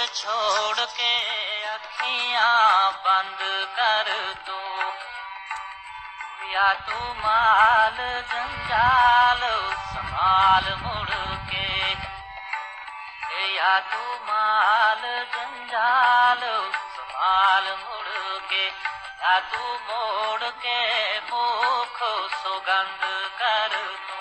छोड़ के अखियां बंद कर दो, या तू माल जंजाल संभाल मुड़ के, या तू माल जंजाल संभाल मुड़ के, या तू मोड़ के मुख सुगंध कर दो।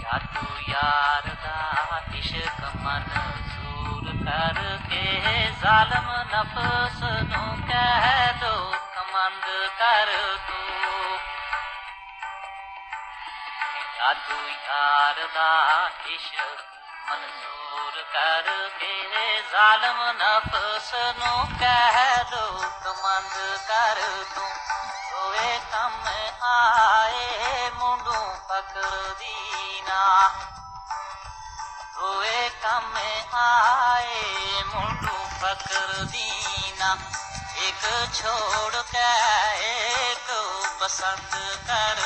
या तू यार दा इश्क मंजूर करके जालिम नफ्स नूं कह दो कमंद कर दो, या तू यार दा इश्क मंजूर करके जालिम नफ्स नूं कह दो कमंद कर दो। होए कम आए मुंडू पकड़ दीना, होए कम आए मुंडू पकड़ दीना, एक छोड़ के एक पसंद कर